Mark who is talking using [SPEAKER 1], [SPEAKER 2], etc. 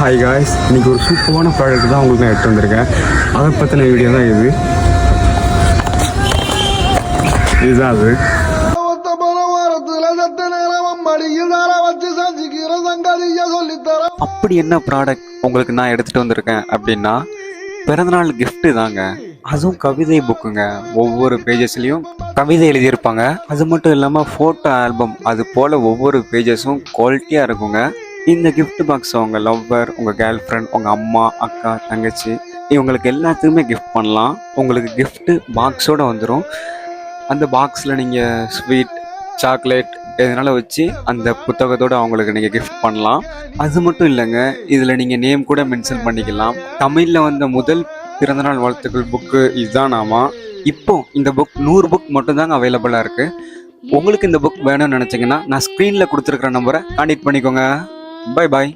[SPEAKER 1] Hi guys, இன்றைக்கி ஒரு சூப்பரான ப்ராடக்ட் தான் உங்களுக்கு நான் எடுத்து வந்திருக்கேன். அதை பற்றின வீடியோ தான் இதுதான் அது.
[SPEAKER 2] அப்படி என்ன ப்ராடக்ட் உங்களுக்கு நான் எடுத்துகிட்டு வந்திருக்கேன் அப்படின்னா, பிறந்தநாள் கிஃப்ட்டு தாங்க. அதுவும் கவிதை புக்குங்க. ஒவ்வொரு பேஜஸ்லேயும் கவிதை எழுதியிருப்பாங்க. அது மட்டும் இல்லாமல் ஃபோட்டோ ஆல்பம், அது போல் ஒவ்வொரு பேஜஸும் குவாலிட்டியாக இருக்குங்க. இந்த கிஃப்ட் பாக்ஸை உங்கள் லவ்வர், உங்கள் கேர்ள் ஃப்ரெண்ட், உங்கள் அம்மா, அக்கா, தங்கச்சி இவங்களுக்கு எல்லாத்துக்குமே கிஃப்ட் பண்ணலாம். உங்களுக்கு கிஃப்ட்டு பாக்ஸோடு வந்துடும். அந்த பாக்ஸில் நீங்கள் ஸ்வீட், சாக்லேட் எதனால வச்சு அந்த புத்தகத்தோடு அவங்களுக்கு நீங்கள் கிஃப்ட் பண்ணலாம். அது மட்டும் இல்லைங்க, இதில் நீங்கள் நேம் கூட மென்ஷன் பண்ணிக்கலாம். தமிழில் வந்த முதல் பிறந்தநாள் வாழ்த்துக்கள் புக்கு இதுதானாமா. இப்போ இந்த புக் 100 புக் மட்டும்தாங்க அவைலபிளாக இருக்குது. உங்களுக்கு இந்த புக் வேணும்னு நினச்சிங்கன்னா நான் ஸ்க்ரீனில் கொடுத்துருக்குற நம்பரை கான்டெக்ட் பண்ணிக்கோங்க. Bye bye.